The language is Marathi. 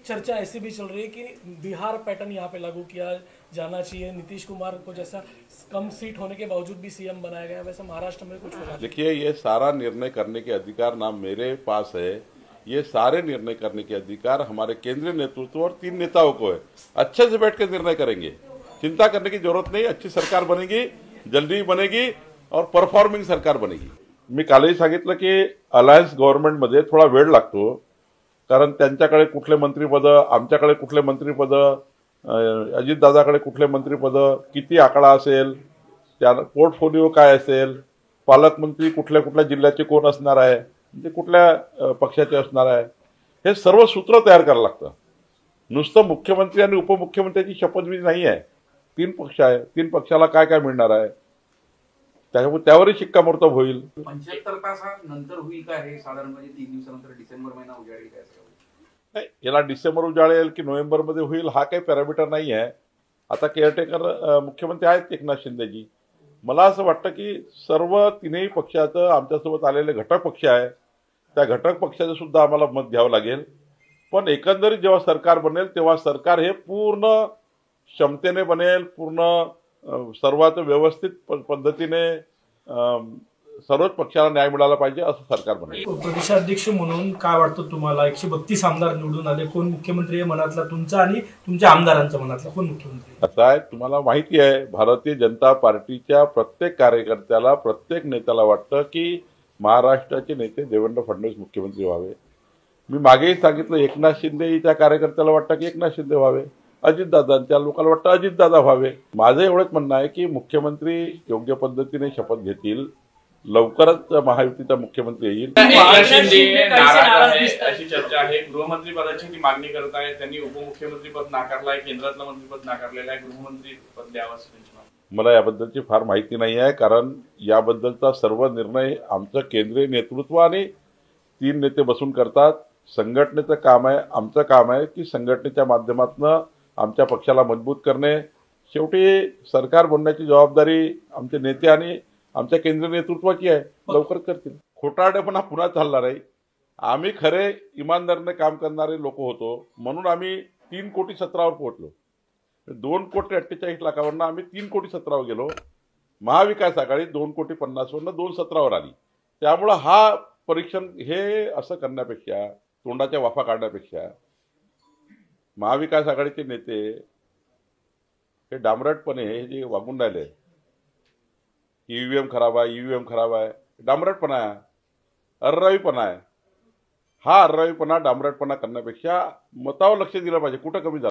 चर्चा ऐसी भी चल रही है कि बिहार पैटर्न यहाँ पे लागू किया जाना चाहिए, नीतीश कुमार को जैसा कम सीट होने के बावजूद भी सीएम बनाया गया, वैसे महाराष्ट्र में कुछ होगा। देखिए, ये सारा निर्णय करने के अधिकार ना मेरे पास है, ये सारे निर्णय करने के अधिकार हमारे केंद्रीय नेतृत्व और 3 नेताओं को है। अच्छे से बैठ कर निर्णय करेंगे, चिंता करने की जरूरत नहीं। अच्छी सरकार बनेगी, जल्दी बनेगी और परफॉर्मिंग सरकार बनेगी। मी कालही सांगितलं की अलायन्स गव्हर्नमेंटमध्ये थोडा वेळ लागतो, कारण त्यांच्याकडे कुठले मंत्रिपद, आमच्याकडे कुठले मंत्रिपद, अजितदादाकडे कुठले मंत्रिपद, किती आकडा असेल, त्या पोर्टफोलिओ काय असेल, पालकमंत्री कुठल्या कुठल्या जिल्ह्याचे कोण असणार आहे, म्हणजे कुठल्या पक्षाचे असणार आहे, हे सर्व सूत्र तयार करायला लागतं। नुसतं मुख्यमंत्री आणि उपमुख्यमंत्र्याची शपथविधी नाही आहे। 3 पक्ष आहे, 3 पक्षाला काय काय मिळणार आहे त्यावरही शिक्कामोर्तब होईल। 75 तासानंतर होईल का हे साधारण, म्हणजे 3 दिवसानंतर डिसेंबर महिना उजाडेल काय? नाही, याला डिसेंबर उजाडेल की नोव्हेंबर मध्ये होईल हा काही पॅरामीटर नाही आहे। आता केअरटेकर मुख्यमंत्री आहेत एकनाथ शिंदेजी। मला असं वाटतं की सर्व 3ही पक्षाचं आमच्यासोबत आलेले घटक पक्ष आहे, त्या घटक पक्षाचं सुद्धा आम्हाला मत घ्यावं लागेल। पण एकंदरीत जेव्हा सरकार बनेल तेव्हा सरकार हे पूर्ण क्षमतेने बनेल, पूर्ण सर्वात व्यवस्थित पद्धतीने सर्वच पक्षाला न्याय मिळाला पाहिजे असं सरकार बनेल। प्रदेशाध्यक्ष म्हणून काय वाटतं तुम्हाला? 132 आमदार निवडून आले, कोण मुख्यमंत्री आहे मनातला तुमचा आणि तुमच्या आमदारांच्या मनातला कोण मुख्यमंत्री? असं आहे, तुम्हाला माहिती आहे, भारतीय जनता पार्टीच्या प्रत्येक कार्यकर्त्याला, प्रत्येक नेत्याला वाटतं की महाराष्ट्राचे नेते देवेंद्र फडणवीस मुख्यमंत्री व्हावे। मी मागेही सांगितलं, एकनाथ शिंदेच्या कार्यकर्त्याला वाटतं की एकनाथ शिंदे व्हावे, अजितदादांच्या लोकांना वाटतं अजितदादा व्हावे। माझं एवढंच म्हणणं आहे की मुख्यमंत्री योग्य पद्धतीने शपथ घेतील, लवकरच महायुतीचा मुख्यमंत्री येईल। शिंदे नाराज आहे अशी चर्चा आहे। गृहमंत्री पदाची ती मागणी करत आहे, त्यांनी उपमुख्यमंत्री पद नाकारलंय, केंद्रातलं मंत्रीपद नाकारलेलं आहे, गृहमंत्री पद द्यावं असं त्यांची मागणी। मला याबद्दलची फार माहिती नाही आहे, कारण याबद्दलचा सर्व निर्णय आमचं केंद्रीय नेतृत्व आणि 3 नेते बसून करतात। संघटनेचं काम आहे, आमचं काम आहे की संघटनेच्या माध्यमातून आमच्या पक्षाला मजबूत करणे। शेवटी सरकार बनण्याची जबाबदारी आमचे नेते आणि आमच्या केंद्रीय नेतृत्वाची आहे, लवकर करतील। खोटारडेपणा पुन्हा चालणार आहे। आम्ही खरे इमानदारीने काम करणारे लोक होतो, म्हणून आम्ही 3,17,00,000 वर पोहोचलो। 2,48,00,000 आम्ही 3,17,00,000 गेलो। महाविकास आघाडी 2,50,00,000 वरनं 2,17,00,000 आली। त्यामुळे हा परीक्षण हे असं करण्यापेक्षा, तोंडाच्या वाफा काढण्यापेक्षा, महाविकास आघाडीचे नेते हे डांबरटपणे हे जे वागून राहिले, ईव्हीएम खराब आहे, ईव्हीएम खराब आहे, डांबरटपणा आहे, अर्रावीपणा आहे। हा अर्रावीपणा, डांबरटपणा करण्यापेक्षा मतावर लक्ष दिलं पाहिजे, कुठं कमी झालं।